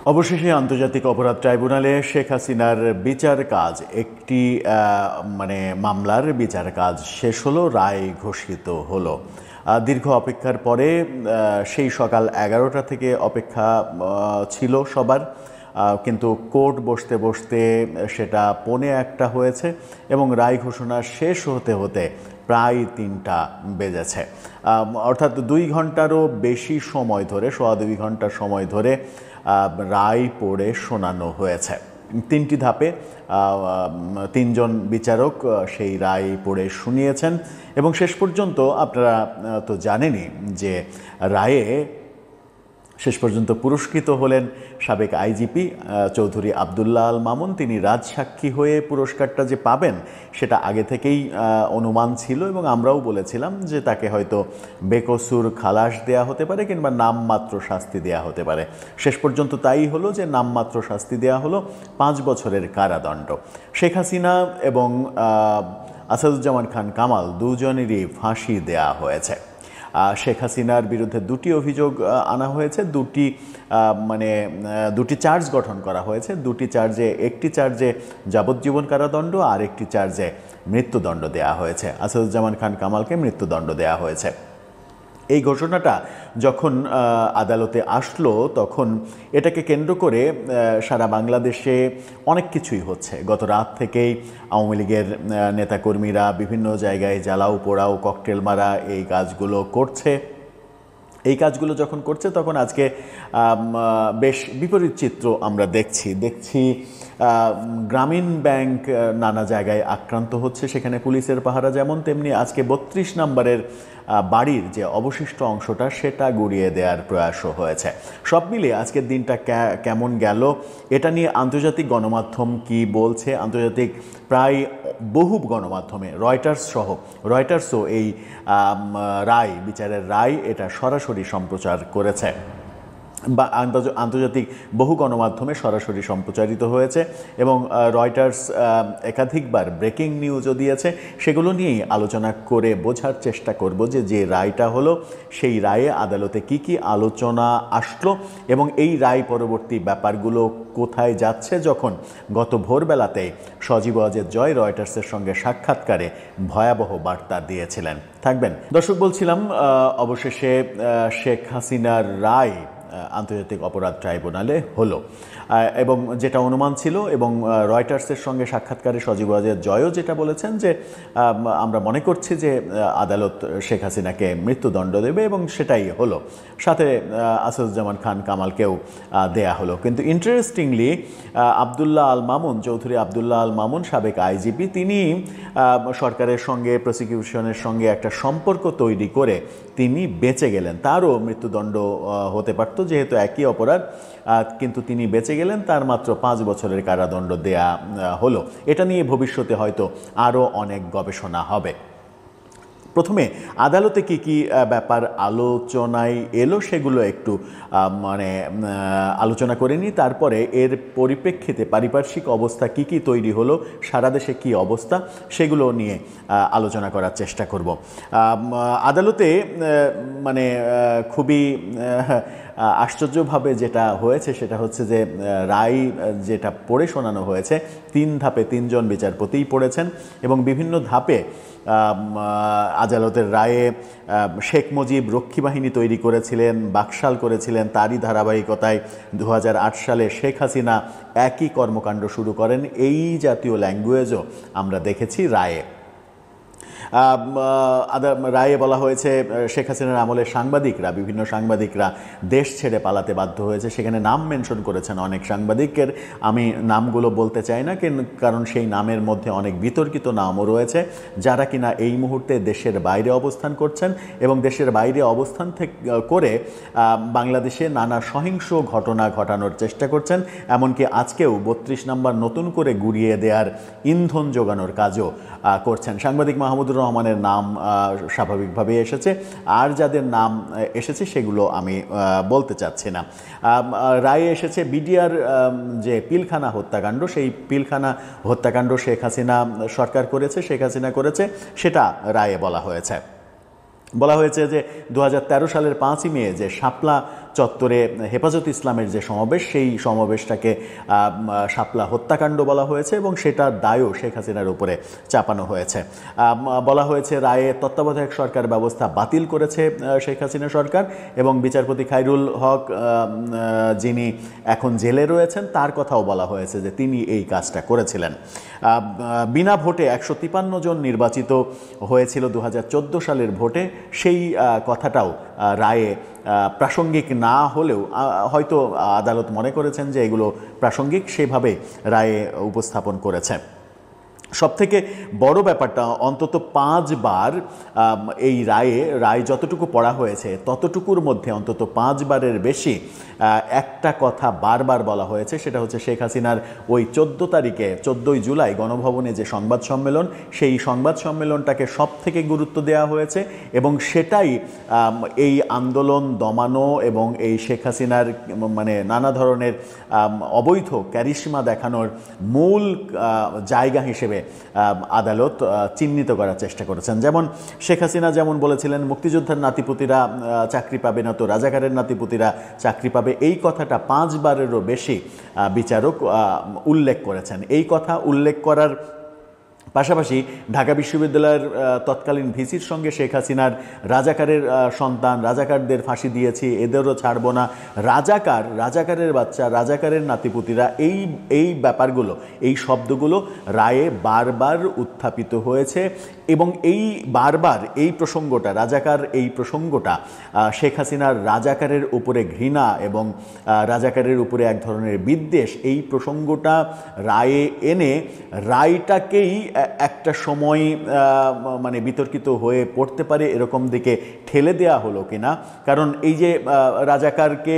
অবশেষে আন্তর্জাতিক অপরাধ ট্রাইব্যুনালে শেখ হাসিনার বিচার কাজ একটি মামলার বিচার কাজ শেষ হলো, রায় ঘোষিত হলো। দীর্ঘ অপেক্ষার পরে সেই সকাল 11টা থেকে অপেক্ষা ছিল সবার, কিন্তু কোর্ট বসতে বসতে সেটা 1:45 হয়েছে এবং রায় ঘোষণা শেষ হতে হতে প্রায় 3টা বেজেছে। অর্থাৎ 2 ঘন্টারও বেশি সময় ধরে, 2.25 ঘন্টা সময় ধরে রায় পড়ে শোনানো হয়েছে। 3টি ধাপে 3 জন বিচারক সেই রায় পড়ে শুনিয়েছেন এবং শেষ পর্যন্ত আপনারা তো জানেনই যে রায়ে শেষ পর্যন্ত পুরস্কৃত হলেন সাবেক আইজিপি চৌধুরী আবদুল্লাহ আল মামুন। তিনি রাজসাক্ষী হয়ে পুরস্কারটা যে পাবেন সেটা আগে থেকেই অনুমান ছিল এবং আমরাও বলেছিলাম যে তাকে হয়তো বেকসুর খালাস দেয়া হতে পারে কিংবা নামমাত্র শাস্তি দেয়া হতে পারে। শেষ পর্যন্ত তাই হলো যে নামমাত্র শাস্তি দেয়া হলো 5 বছরের কারাদণ্ড। শেখ হাসিনা এবং আসাদুজ্জামান খান কামাল দুজনেরই ফাঁসি দেয়া হয়েছে। শেখ হাসিনার বিরুদ্ধে 2টি অভিযোগ আনা হয়েছে, 2টি চার্জ গঠন করা হয়েছে। 2টি চার্জে, একটি চার্জে যাবজ্জীবন কারাদণ্ড আর একটি চার্জে মৃত্যুদণ্ড দেয়া হয়েছে। আসাদুজ্জামান খান কামালকে মৃত্যুদণ্ড দেয়া হয়েছে। এই ঘোষণাটা যখন আদালতে আসলো তখন এটাকে কেন্দ্র করে সারা বাংলাদেশে অনেক কিছুই হচ্ছে। গত রাত থেকেই আওয়ামী লীগের নেতাকর্মীরা বিভিন্ন জায়গায় জ্বালাও পোড়াও ককটেল মারা এই কাজগুলো করছে। এই কাজগুলো যখন করছে তখন আজকে বেশ বিপরীত চিত্র আমরা দেখছি গ্রামীণ ব্যাংক নানা জায়গায় আক্রান্ত হচ্ছে, সেখানে পুলিশের পাহারা যেমন, তেমনি আজকে 32 নম্বরের বাড়ির যে অবশিষ্ট অংশটা সেটা গুড়িয়ে দেওয়ার প্রয়াসও হয়েছে। সব মিলিয়ে আজকের দিনটা কেমন গেল এটা নিয়ে আন্তর্জাতিক গণমাধ্যম কি বলছে, আন্তর্জাতিক প্রায় বহু গণমাধ্যমে রয়টার্সও এই রায়, বিচারের রায় এটা সরাসরি সম্প্রচার করেছে বা আন্তর্জাতিক বহু গণমাধ্যমে সরাসরি সম্প্রচারিত হয়েছে এবং রয়টার্স একাধিকবার ব্রেকিং নিউজও দিয়েছে। সেগুলো নিয়েই আলোচনা করে বোঝার চেষ্টা করব যে রায়টা হলো সেই রায়ে আদালতে কি আলোচনা আসলো এবং এই রায় পরবর্তী ব্যাপারগুলো কোথায় যাচ্ছে, যখন গত ভোরবেলাতে সজীব ওয়াজেদ জয় রয়টার্সের সঙ্গে সাক্ষাৎকারে ভয়াবহ বার্তা দিয়েছিলেন। থাকবেন দর্শক, বলছিলাম অবশেষে শেখ হাসিনার রায় আন্তর্জাতিক অপরাধ ট্রাইব্যুনালে হলো এবং যেটা অনুমান ছিল এবং রয়টার্সের সঙ্গে সাক্ষাৎকারে সজীব ওয়াজেদ জয়ও যেটা বলেছেন যে আমরা মনে করছি যে আদালত শেখ হাসিনাকে মৃত্যুদণ্ড দেবে এবং সেটাই হলো। সাথে আসাদুজ্জামান খান কামালকেও দেয়া হলো। কিন্তু ইন্টারেস্টিংলি চৌধুরী আবদুল্লাহ আল মামুন সাবেক আইজিপি, তিনি সরকারের সঙ্গে, প্রসিকিউশনের সঙ্গে একটা সম্পর্ক তৈরি করে তিনি বেঁচে গেলেন। তারও মৃত্যুদণ্ড হতে পারত যেহেতু একই অপরাধ, কিন্তু তিনি বেঁচে গেলেন, তার মাত্র 5 বছরের কারাদণ্ড দেয়া হলো। এটা নিয়ে ভবিষ্যতে হয়তো আরও অনেক গবেষণা হবে। প্রথমে আদালতে কি ব্যাপার আলোচনায় এলো সেগুলো একটু আলোচনা করে নিই, তারপরে এর পরিপ্রেক্ষিতে পারিপার্শ্বিক অবস্থা কি তৈরি হলো, সারা দেশে কি অবস্থা, সেগুলো নিয়ে আলোচনা করার চেষ্টা করব। আদালতে খুবই আশ্চর্যভাবে যেটা হয়েছে সেটা হচ্ছে যে রায় যেটা পড়ে শোনানো হয়েছে 3 ধাপে 3 জন বিচারপতিই পড়েছেন এবং বিভিন্ন ধাপে আদালতের রায়ে শেখ মুজিব রক্ষী বাহিনী তৈরি করেছিলেন, বাকশাল করেছিলেন, তারই ধারাবাহিকতায় 2008 সালে শেখ হাসিনা একই কর্মকাণ্ড শুরু করেন। এই জাতীয় ল্যাঙ্গুয়েজও আমরা দেখেছি রায়ে। রায়ে বলা হয়েছে শেখ হাসিনার আমলে বিভিন্ন সাংবাদিকরা দেশ ছেড়ে পালাতে বাধ্য হয়েছে। সেখানে নাম মেনশন করেছেন অনেক সাংবাদিকের, আমি নামগুলো বলতে চাই না কারণ সেই নামের মধ্যে অনেক বিতর্কিত নামও রয়েছে যারা কিনা এই মুহূর্তে দেশের বাইরে অবস্থান করছেন এবং দেশের বাইরে অবস্থান করে বাংলাদেশে নানা সহিংস ঘটনা ঘটানোর চেষ্টা করছেন। এমনকি আজকেও 32 নম্বর নতুন করে গুড়িয়ে দেওয়ার ইন্ধন যোগানোর কাজও করছেন। সাংবাদিক মাহমুদুর রহমানের নাম স্বাভাবিকভাবে এসেছে, আর যাদের নাম এসেছে সেগুলো আমি বলতে চাচ্ছি না। রায়ে এসেছে বিডিআর যে পিলখানা হত্যাকাণ্ড, সেই পিলখানা হত্যাকাণ্ড শেখ হাসিনা সরকার করেছে, শেখ হাসিনা করেছে, সেটা রায়ে বলা হয়েছে যে 2013 সালের 5ই মে যে শাপলা চত্বরে হেফাজত ইসলামের যে সমাবেশ, সেই সমাবেশটাকে শাপলা হত্যাকাণ্ড বলা হয়েছে এবং সেটার দায়ও শেখ হাসিনার উপরে চাপানো হয়েছে। বলা হয়েছে রায়ে তত্ত্বাবধায়ক সরকার ব্যবস্থা বাতিল করেছে শেখ হাসিনা সরকার এবং বিচারপতি খায়রুল হক যিনি এখন জেলে রয়েছেন তার কথাও বলা হয়েছে যে তিনি এই কাজটা করেছিলেন। বিনা ভোটে 153 জন নির্বাচিত হয়েছিল 2014 সালের ভোটে, সেই কথাটাও রায়ে প্রাসঙ্গিক না হলেও হয়তো আদালত মনে করেছেন যে এগুলো প্রাসঙ্গিক, সেভাবে রায়ে উপস্থাপন করেছে। সবথেকে বড় ব্যাপারটা অন্তত 5 বার এই রায় যতটুকু পড়া হয়েছে ততটুকুর মধ্যে অন্তত 5 বারের বেশি একটা কথা বারবার বলা হয়েছে, সেটা হচ্ছে শেখ হাসিনার ওই 14 তারিখে 14ই জুলাই গণভবনে যে সংবাদ সম্মেলন, সেই সংবাদ সম্মেলনটাকে সব থেকে গুরুত্ব দেওয়া হয়েছে এবং সেটাই এই আন্দোলন দমানো এবং এই শেখ হাসিনার মানে নানা ধরনের অবৈধ ক্যারিশমা দেখানোর মূল জায়গা হিসেবে আদালত চিহ্নিত করার চেষ্টা করেছেন। যেমন শেখ হাসিনা যেমন বলেছিলেন মুক্তিযোদ্ধার নাতিপুতিরা চাকরি পাবে না তো রাজাকারের নাতিপুতিরা চাকরি পাবে, এই কথাটা 5 বারেরও বেশি বিচারক উল্লেখ করেছেন। এই কথা উল্লেখ করার পাশাপাশি ঢাকা বিশ্ববিদ্যালয়ের তৎকালীন ভিসির সঙ্গে শেখ হাসিনার রাজাকারের সন্তান, রাজাকারদের ফাঁসি দিয়েছি, এদেরও ছাড়ব না, রাজাকারের বাচ্চা, রাজাকারের নাতিপুতিরা, এই ব্যাপারগুলো, এই শব্দগুলো রায়ে বারবার উত্থাপিত হয়েছে এবং এই বারবার এই প্রসঙ্গটা এই প্রসঙ্গটা শেখ হাসিনার রাজাকারের উপরে ঘৃণা এবং রাজাকারের উপরে এক ধরনের বিদ্বেষ, এই প্রসঙ্গটা রায়ে এনে রায়টাকেই একটা সময় মানে বিতর্কিত হয়ে পড়তে পারে এরকম দিকে ঠেলে দেয়া হলো কিনা। কারণ এই যে রাজাকারকে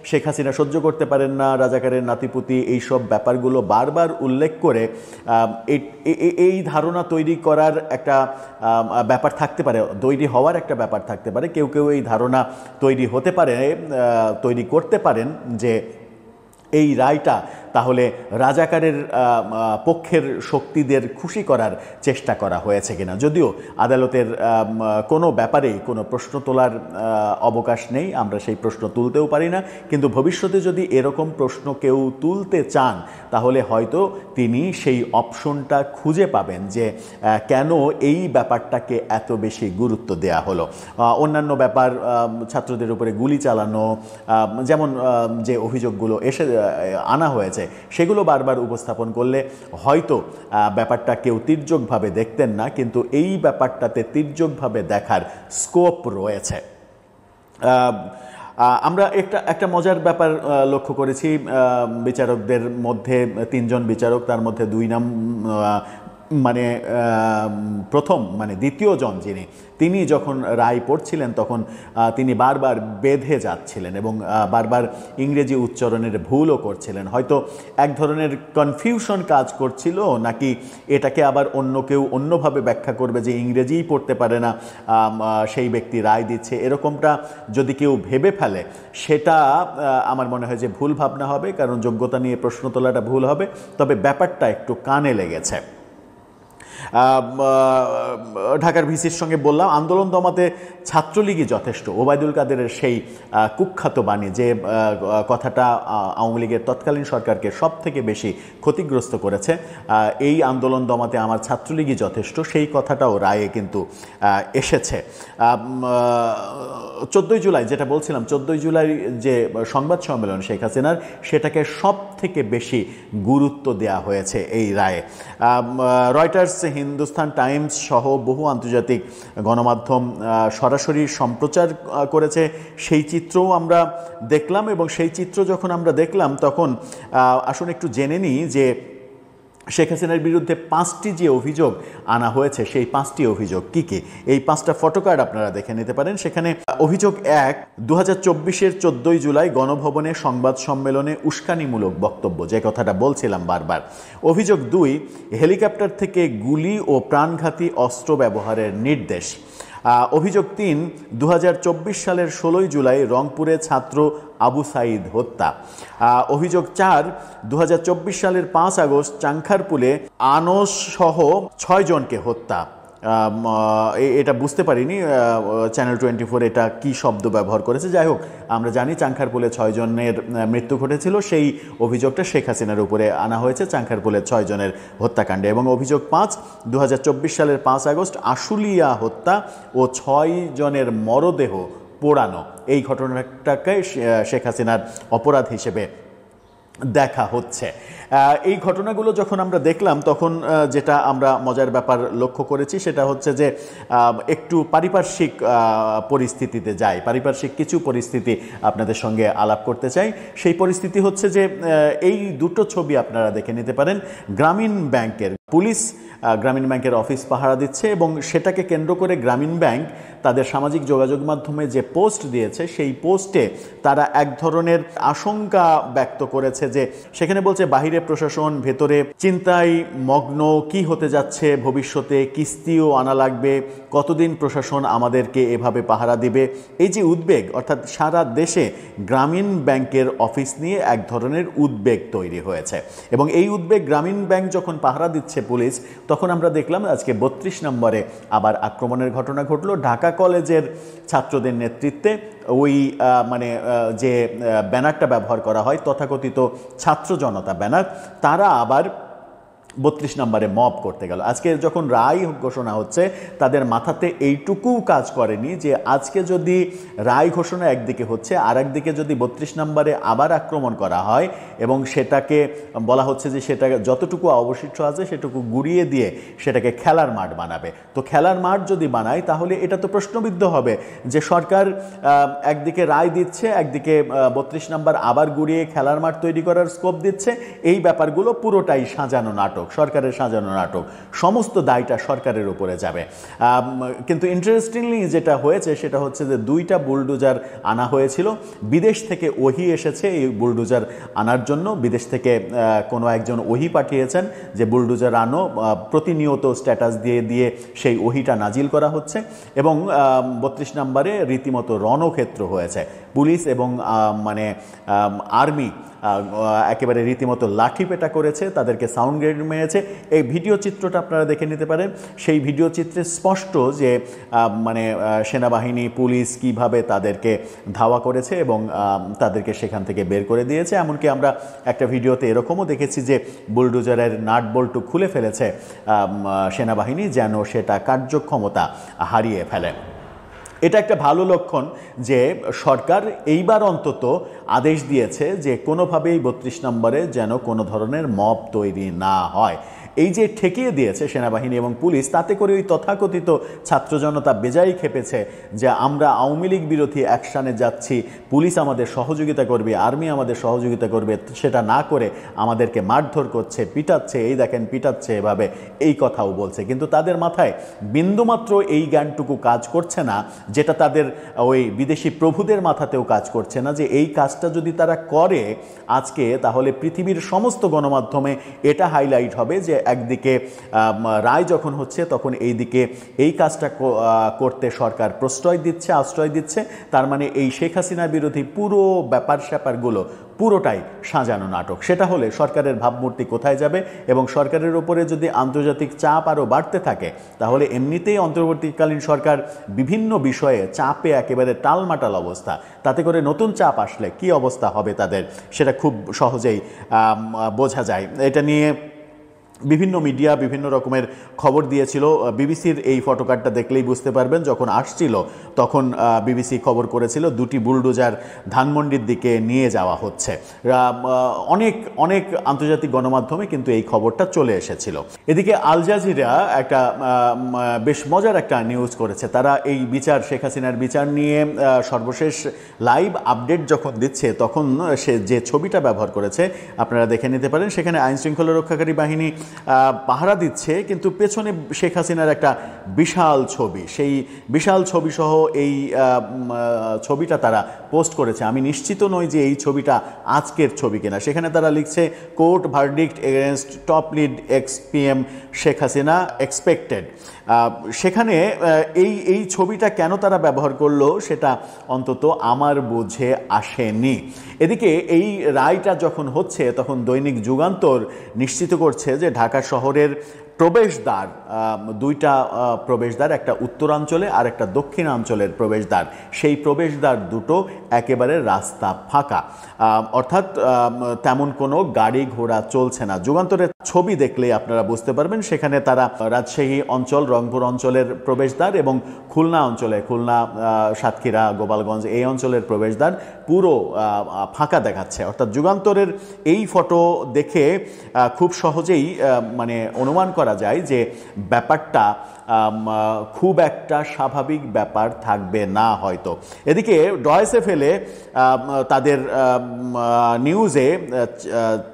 শেখ হাসিনা সহ্য করতে পারেন না, রাজাকারের নাতিপুতি, এইসব ব্যাপারগুলো বারবার উল্লেখ করে এই ধারণা তৈরি করার একটা ব্যাপার থাকতে পারে, তৈরি হওয়ার একটা ব্যাপার থাকতে পারে। কেউ এই ধারণা তৈরি করতে পারেন যে এই রায়টা তাহলে রাজাকারের পক্ষের শক্তিদের খুশি করার চেষ্টা করা হয়েছে কিনা। যদিও আদালতের কোনো ব্যাপারেই কোনো প্রশ্ন তোলার অবকাশ নেই, আমরা সেই প্রশ্ন তুলতেও পারি না, কিন্তু ভবিষ্যতে যদি এরকম প্রশ্ন কেউ তুলতে চান তাহলে হয়তো তিনি সেই অপশনটা খুঁজে পাবেন যে কেন এই ব্যাপারটাকে এত বেশি গুরুত্ব দেয়া হলো। অন্যান্য ব্যাপার, ছাত্রদের উপরে গুলি চালানো, যেমন যে অভিযোগগুলো আনা হয়েছে সেগুলো বারবার উপস্থাপন করলে হয়তো ব্যাপারটা কেউ তির্যকভাবে দেখতেন না, কিন্তু এই ব্যাপারটাতে তির্যকভাবে দেখার স্কোপ রয়েছে। আমরা একটা মজার ব্যাপার লক্ষ্য করেছি, বিচারকদের মধ্যে 3 জন বিচারক, তার মধ্যে 2 নাম মানে দ্বিতীয় জন তিনি যখন রায় পড়ছিলেন তখন তিনি বারবার বেঁধে যাচ্ছিলেন এবং বারবার ইংরেজি উচ্চারণের ভুলও করছিলেন। হয়তো এক ধরনের কনফিউশন কাজ করছিল, নাকি এটাকে আবার অন্য কেউ অন্যভাবে ব্যাখ্যা করবে যে ইংরেজিই পড়তে পারে না সেই ব্যক্তি রায় দিচ্ছে, এরকমটা যদি কেউ ভেবে ফেলে সেটা আমার মনে হয় যে ভুল ভাবনা হবে, কারণ যোগ্যতা নিয়ে প্রশ্ন তোলাটা ভুল হবে। তবে ব্যাপারটা একটু কানে লেগেছে। ঢাকার ভিসির সঙ্গে বললাম আন্দোলন দমাতে ছাত্রলীগই যথেষ্ট, ওবায়দুল কাদেরের সেই কুখ্যাত বাণী, যে কথাটা আওয়ামী লীগের তৎকালীন সরকারকে সব থেকে বেশি ক্ষতিগ্রস্ত করেছে, এই আন্দোলন দমাতে আমার ছাত্রলীগই যথেষ্ট, সেই কথাটাও রায়ে কিন্তু এসেছে। 14ই জুলাই যেটা বলছিলাম, 14ই জুলাই যে সংবাদ সম্মেলন শেখ হাসিনার, সেটাকে সব থেকে বেশি গুরুত্ব দেয়া হয়েছে এই রায়ে। রয়টার্স, হিন্দুস্তান টাইমস সহ বহু আন্তর্জাতিক গণমাধ্যম সরাসরি সম্প্রচার করেছে, সেই চিত্রও আমরা দেখলাম এবং সেই চিত্র যখন আমরা দেখলাম তখন আসুন একটু জেনে নিই যে শেখ হাসিনার বিরুদ্ধে 5টি যে অভিযোগ আনা হয়েছে সেই 5টি অভিযোগ কি কি, এই 5টা ফটোকার্ড আপনারা দেখে নিতে পারেন। সেখানে অভিযোগ 1, 2024-এর 14ই জুলাই গণভবনে সংবাদ সম্মেলনে উস্কানিমূলক বক্তব্য, যে কথাটা বলছিলাম বারবার। অভিযোগ 2, হেলিকপ্টার থেকে গুলি ও প্রাণঘাতী অস্ত্র ব্যবহারের নির্দেশ। অভিযোগ 3, 2024 সালের 16ই জুলাই রংপুরে ছাত্র আবু সাইদ হত্যা। অভিযোগ 4, 2024 সালের 5 আগস্ট চাংখারপুলে আনস সহ 6 জনকে হত্যা। এটা বুঝতে পারিনি চ্যানেল 24 এটা কি শব্দ ব্যবহার করেছে। যাই হোক, আমরা জানি চাংখারপুলে 6 জনের মৃত্যু ঘটেছিল, সেই অভিযোগটা শেখ হাসিনার উপরে আনা হয়েছে চাংখারপুলের 6 জনের হত্যাকাণ্ডে। এবং অভিযোগ 5, 2024 সালের 5 আগস্ট আশুলিয়া হত্যা ও 6 জনের মরদেহ পোড়ানো, এই ঘটনাটাকে শেখ হাসিনার অপরাধ হিসেবে দেখা হচ্ছে। এই ঘটনাগুলো যখন আমরা দেখলাম তখন যেটা আমরা মজার ব্যাপার লক্ষ্য করেছি সেটা হচ্ছে যে একটু পারিপার্শ্বিক পরিস্থিতিতে যাই, পারিপার্শ্বিক কিছু পরিস্থিতি আপনাদের সঙ্গে আলাপ করতে চাই। সেই পরিস্থিতি হচ্ছে যে এই দুটো ছবি আপনারা দেখে নিতে পারেন। গ্রামীণ ব্যাংকের পুলিশ গ্রামীণ ব্যাংকের অফিস পাহারা দিচ্ছে এবং সেটাকে কেন্দ্র করে গ্রামীণ ব্যাংক তাদের সামাজিক যোগাযোগ মাধ্যমে যে পোস্ট দিয়েছে সেই পোস্টে তারা এক ধরনের আশঙ্কা ব্যক্ত করেছে যে সেখানে বলছে বাহিরে প্রশাসন, ভেতরে চিন্তায় মগ্ন, কি হতে যাচ্ছে ভবিষ্যতে, কিস্তিও আনা লাগবে, কতদিন প্রশাসন আমাদেরকে এভাবে পাহারা দিবে। এই যে উদ্বেগ, অর্থাৎ সারা দেশে গ্রামীণ ব্যাংকের অফিস নিয়ে এক ধরনের উদ্বেগ তৈরি হয়েছে এবং এই উদ্বেগ গ্রামীণ ব্যাংক যখন পাহারা দিচ্ছে পুলিশ, তখন আমরা দেখলাম আজকে 32 নম্বরে আবার আক্রমণের ঘটনা ঘটলো। ঢাকা কলেজের ছাত্রদের নেতৃত্বে ওই যে ব্যানারটা ব্যবহার করা হয় তথাকথিত ছাত্র জনতা ব্যানার, তারা আবার 32 নম্বরে মব করতে গেল। আজকে যখন রায় ঘোষণা হচ্ছে তাদের মাথাতে এইটুকু কাজ করেনি যে আজকে যদি রায় ঘোষণা একদিকে হচ্ছে আর একদিকে যদি 32 নম্বরে আবার আক্রমণ করা হয় এবং সেটাকে বলা হচ্ছে যে সেটা যতটুকু অবশিষ্ট আছে সেটুকু গুড়িয়ে দিয়ে সেটাকে খেলার মাঠ বানাবে। তো খেলার মাঠ যদি বানায় তাহলে এটা তো প্রশ্নবিদ্ধ হবে যে সরকার একদিকে রায় দিচ্ছে, একদিকে 32 নম্বর আবার গুড়িয়ে খেলার মাঠ তৈরি করার স্কোপ দিচ্ছে। এই ব্যাপারগুলো পুরোটাই সাজানো নাটক, সরকারের সাজানো নাটক, সমস্ত দায়টা সরকারের উপরে যাবে। কিন্তু ইন্টারেস্টিংলি যেটা হয়েছে সেটা হচ্ছে যে 2টা বুলডোজার আনা হয়েছিল, বিদেশ থেকে ওহি এসেছে এই বুলডোজার আনার জন্য। বিদেশ থেকে কোনো একজন ওহি পাঠিয়েছেন যে বুলডোজার আনো, প্রতিনিয়ত স্ট্যাটাস দিয়ে দিয়ে সেই ওহিটা নাজিল করা হচ্ছে এবং 32 নম্বরে রীতিমতো রণক্ষেত্র হয়েছে। পুলিশ এবং আর্মি একেবারে রীতিমতো লাঠিপেটা করেছে, তাদেরকে সাউন্ড গ্রেনেড মেরেছে। এই ভিডিও চিত্রটা আপনারা দেখে নিতে পারেন। সেই ভিডিও চিত্রে স্পষ্ট যে সেনাবাহিনী, পুলিশ কিভাবে তাদেরকে ধাওয়া করেছে এবং তাদেরকে সেখান থেকে বের করে দিয়েছে। এমনকি আমরা একটা ভিডিওতে এরকমও দেখেছি যে বুলডোজারের নাট বল্টু খুলে ফেলেছে সেনাবাহিনী যেন সেটা কার্যক্ষমতা হারিয়ে ফেলে। এটা একটা ভালো লক্ষণ যে সরকার এইবার অন্তত আদেশ দিয়েছে যে কোনোভাবেই 32 নম্বরে যেন কোনো ধরনের মব তৈরি না হয়। এই যে ঠেকিয়ে দিয়েছে সেনাবাহিনী এবং পুলিশ, তাতে করে ওই তথাকথিত ছাত্র জনতা বেজায় খেপেছে যে আমরা আওয়ামী লীগ বিরোধী অ্যাকশানে যাচ্ছি, পুলিশ আমাদের সহযোগিতা করবে, আর্মি আমাদের সহযোগিতা করবে, সেটা না করে আমাদেরকে মারধর করছে, পিটাচ্ছে, এই দেখেন পিটাচ্ছে, এভাবে এই কথাও বলছে। কিন্তু তাদের মাথায় বিন্দুমাত্র এই জ্ঞানটুকু কাজ করছে না, যেটা তাদের ওই বিদেশি প্রভুদের মাথাতেও কাজ করছে না, যে এই কাজটা যদি তারা করে আজকে তাহলে পৃথিবীর সমস্ত গণমাধ্যমে এটা হাইলাইট হবে যে একদিকে রায় যখন হচ্ছে তখন এইদিকে এই কাজটা করতে সরকার প্রশ্রয় দিচ্ছে, আশ্রয় দিচ্ছে। তার মানে এই শেখ হাসিনা বিরোধী পুরো ব্যাপার স্যাপারগুলো পুরোটাই সাজানো নাটক। সেটা হলে সরকারের ভাবমূর্তি কোথায় যাবে এবং সরকারের উপরে যদি আন্তর্জাতিক চাপ আরও বাড়তে থাকে তাহলে এমনিতেই অন্তর্বর্তীকালীন সরকার বিভিন্ন বিষয়ে চাপে একেবারে টালমাটাল অবস্থা, তাতে করে নতুন চাপ আসলে কি অবস্থা হবে তাদের সেটা খুব সহজেই বোঝা যায়। এটা নিয়ে বিভিন্ন মিডিয়া বিভিন্ন রকমের খবর দিয়েছিল। বিবিসির এই ফটোকার্ডটা দেখলেই বুঝতে পারবেন, যখন আসছিল তখন বিবিসি খবর করেছিল 2টি বুলডোজার ধানমন্ডির দিকে নিয়ে যাওয়া হচ্ছে। অনেক অনেক আন্তর্জাতিক গণমাধ্যমে কিন্তু এই খবরটা চলে এসেছিল। এদিকে আল জাজিরা একটা বেশ মজার একটা নিউজ করেছে। তারা এই বিচার, শেখ হাসিনার বিচার নিয়ে সর্বশেষ লাইভ আপডেট যখন দিচ্ছে তখন সে যে ছবিটা ব্যবহার করেছে আপনারা দেখে নিতে পারেন। সেখানে আইনশৃঙ্খলা রক্ষাকারী বাহিনী পাহারা দিচ্ছে, কিন্তু পেছনে শেখ হাসিনার একটা বিশাল ছবি, সেই বিশাল ছবি সহ এই ছবিটা তারা পোস্ট করেছে। আমি নিশ্চিত নই যে এই ছবিটা আজকের ছবি কিনা। সেখানে তারা লিখছে court verdict against top lead x PM Sheikh Hasina expected. সেখানে এই ছবিটা কেন তারা ব্যবহার করলো সেটা অন্তত আমার বুঝে আসেনি। এদিকে এই রায়টা যখন হচ্ছে তখন দৈনিক যুগান্তর নিশ্চিত করছে যে ঢাকা শহরের প্রবেশদ্বার, দুইটা প্রবেশদ্বার, একটা উত্তরাঞ্চলে আর একটা দক্ষিণাঞ্চলের প্রবেশদ্বার, সেই প্রবেশদ্বার দুটো একেবারে রাস্তা ফাঁকা, অর্থাৎ তেমন কোনো গাড়ি ঘোড়া চলছে না। যুগান্তরের ছবি দেখলে আপনারা বুঝতে পারবেন, সেখানে তারা রাজশাহী অঞ্চল, রংপুর অঞ্চলের প্রবেশদ্বার এবং খুলনা অঞ্চলে, খুলনা, সাতক্ষীরা, গোপালগঞ্জ এই অঞ্চলের প্রবেশদ্বার পুরো ফাঁকা দেখাচ্ছে। অর্থাৎ যুগান্তরের এই ফটো দেখে খুব সহজেই মানে অনুমান করা যায় যে ব্যাপারটা খুব একটা স্বাভাবিক ব্যাপার থাকবে না হয়তো। এদিকে ডয়েসে ফেলে তাদের নিউজে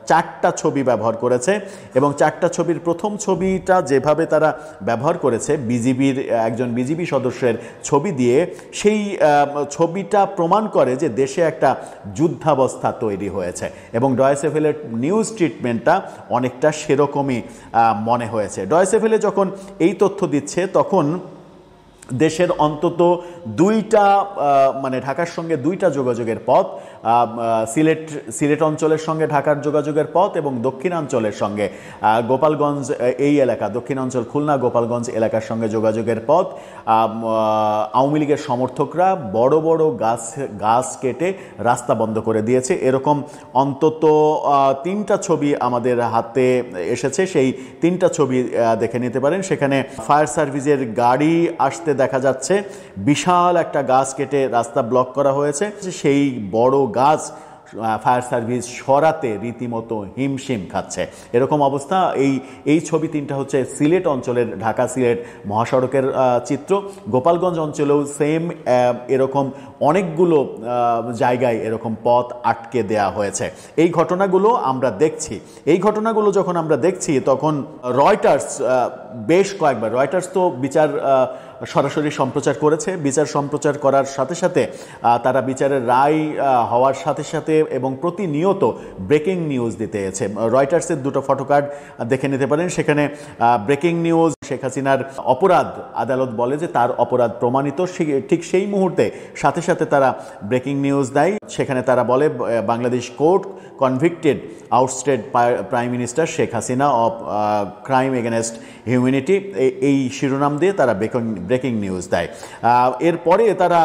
4টা ছবি ব্যবহার করেছে এবং 4টা ছবির প্রথম ছবিটা যেভাবে তারা ব্যবহার করেছে বিজিবির একজন বিজিবি সদস্যের ছবি দিয়ে, সেই ছবিটা প্রমাণ করে যে দেশে একটা যুদ্ধাবস্থা তৈরি হয়েছে এবং ডয়েসে ফেলের নিউজ ট্রিটমেন্টটা অনেকটা সেরকমই মনে হয়েছে। ডয়েসে ফেলে যখন এই তথ্য দিচ্ছে তখন দেশের অন্তত দুইটা মানে ঢাকার সঙ্গে দুইটা যোগাযোগের পথ, সিলেট অঞ্চলের সঙ্গে ঢাকার যোগাযোগের পথ এবং দক্ষিণাঞ্চলের সঙ্গে গোপালগঞ্জ এই এলাকা, দক্ষিণাঞ্চল খুলনা গোপালগঞ্জ এলাকার সঙ্গে যোগাযোগের পথ, আওয়ামী লীগের সমর্থকরা বড় বড় গাছ কেটে রাস্তা বন্ধ করে দিয়েছে। এরকম অন্তত 3টা ছবি আমাদের হাতে এসেছে, সেই 3টা ছবি দেখে নিতে পারেন। সেখানে ফায়ার সার্ভিসের গাড়ি আসতে দেখা যাচ্ছে, বিশাল একটা গাছ কেটে রাস্তা ব্লক করা হয়েছে, সেই বড় গাছ ফায়ার সার্ভিস সরাতে রীতিমতো হিমশিম খাচ্ছে, এরকম অবস্থা। এই ছবি 3টা হচ্ছে সিলেট অঞ্চলের, ঢাকা সিলেট মহাসড়কের চিত্র। গোপালগঞ্জ অঞ্চলেও সেম এরকম অনেকগুলো জায়গায় এরকম পথ আটকে দেয়া হয়েছে। এই ঘটনাগুলো আমরা দেখছি। এই ঘটনাগুলো যখন আমরা দেখছি তখন রয়টার্স বেশ কয়েকবার, রয়টার্স তো বিচার সরাসরি সম্প্রচার করেছে, বিচার সম্প্রচার করার সাথে সাথে তারা বিচারের রায় হওয়ার সাথে সাথে এবং প্রতিনিয়ত ব্রেকিং নিউজ দিতে এসেছে। রয়টার্সের 2টো ফটোকার্ড দেখে নিতে পারেন। সেখানে ব্রেকিং নিউজ, শেখ হাসিনার অপরাধ, আদালত বলে যে তার অপরাধ প্রমাণিত, ঠিক সেই মুহূর্তে সাথে সাথে তারা ব্রেকিং নিউজ দেয়। সেখানে তারা বলে Bangladesh court convicted ousted prime minister Sheikh Hasina of crime against humanity, এই শিরোনাম দিয়ে তারা ব্রেকিং নিউজ দেয়। এরপরে তারা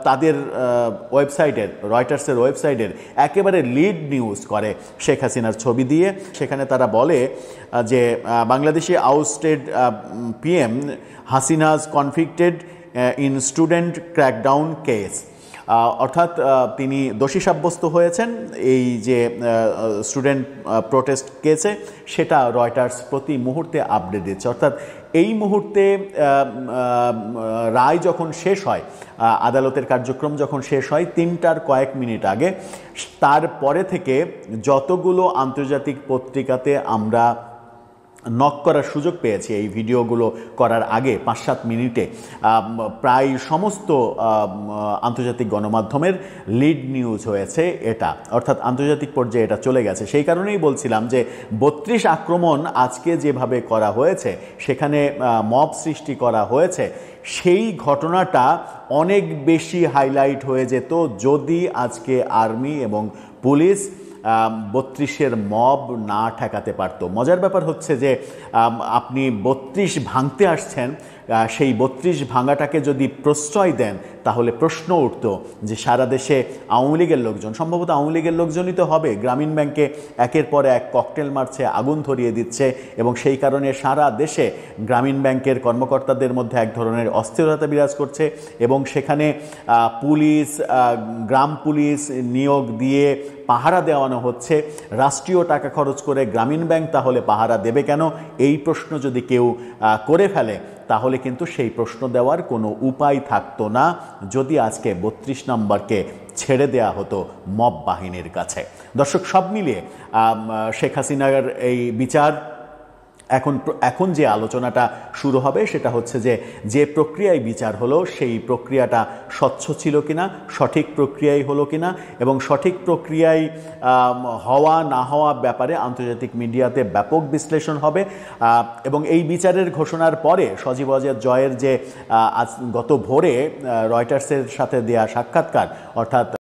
তাদের ওয়েবসাইটের, রয়টার্সের ওয়েবসাইটের একেবারে লিড নিউজ করে শেখ হাসিনার ছবি দিয়ে। সেখানে তারা বলে যে Bangladeshi ousted PM Hasina's convicted in student crackdown case, অর্থাৎ তিনি দোষী সাব্যস্ত হয়েছেন এই যে স্টুডেন্ট প্রোটেস্ট কেসে, সেটা রয়টার্স প্রতি মুহূর্তে আপডেট দিচ্ছে। অর্থাৎ এই মুহূর্তে রায় যখন শেষ হয়, আদালতের কার্যক্রম যখন শেষ হয় 3টার কয়েক মিনিট আগে, তারপরে থেকে যতগুলো আন্তর্জাতিক পত্রিকাতে আমরা নক করার সুযোগ পেয়েছি এই ভিডিওগুলো করার আগে 5-7 মিনিটে, প্রায় সমস্ত আন্তর্জাতিক গণমাধ্যমের লিড নিউজ হয়েছে এটা, অর্থাৎ আন্তর্জাতিক পর্যায়ে এটা চলে গেছে। সেই কারণেই বলছিলাম যে 32 আক্রমণ আজকে যেভাবে করা হয়েছে, সেখানে মব সৃষ্টি করা হয়েছে, সেই ঘটনাটা অনেক বেশি হাইলাইট হয়ে যেত যদি আজকে আর্মি এবং পুলিশ 32-এর মব না ঠেকাতে পারতো। মজার ব্যাপার হচ্ছে যে আপনি 32 ভাঙতে আসছেন, সেই 32 ভাঙাটাকে যদি প্রশ্রয় দেন তাহলে প্রশ্ন উঠত যে সারা দেশে আওয়ামী লীগের লোকজন, সম্ভবত আওয়ামী লীগের লোকজনই তো হবে, গ্রামীণ ব্যাংকে একের পর এক ককটেল মারছে, আগুন ধরিয়ে দিচ্ছে এবং সেই কারণে সারা দেশে গ্রামীণ ব্যাংকের কর্মকর্তাদের মধ্যে এক ধরনের অস্থিরতা বিরাজ করছে এবং সেখানে পুলিশ, গ্রাম পুলিশ নিয়োগ দিয়ে পাহারা দেওয়ানো হচ্ছে, রাষ্ট্রীয় টাকা খরচ করে গ্রামীণ ব্যাংক তাহলে পাহারা দেবে কেন? এই প্রশ্ন যদি কেউ করে ফেলে তাহলে কিন্তু সেই প্রশ্ন দেওয়ার কোনো উপায় থাকতো না যদি আজকে 32 নম্বরকে ছেড়ে দেয়া হতো মব বাহিনীর কাছে। দর্শক, সব মিলিয়ে শেখ হাসিনার এই বিচার, এখন যে আলোচনাটা শুরু হবে সেটা হচ্ছে যে প্রক্রিয়ায় বিচার হলো সেই প্রক্রিয়াটা স্বচ্ছ ছিল কিনা, সঠিক প্রক্রিয়ায় হলো কিনা এবং সঠিক প্রক্রিয়ায় হওয়া না হওয়া ব্যাপারে আন্তর্জাতিক মিডিয়াতে ব্যাপক বিশ্লেষণ হবে। এবং এই বিচারের ঘোষণার পরে সজীব ওয়াজেদ জয়ের যে আজ গত ভোরে রয়টার্সের সাথে দেয়া সাক্ষাৎকার, অর্থাৎ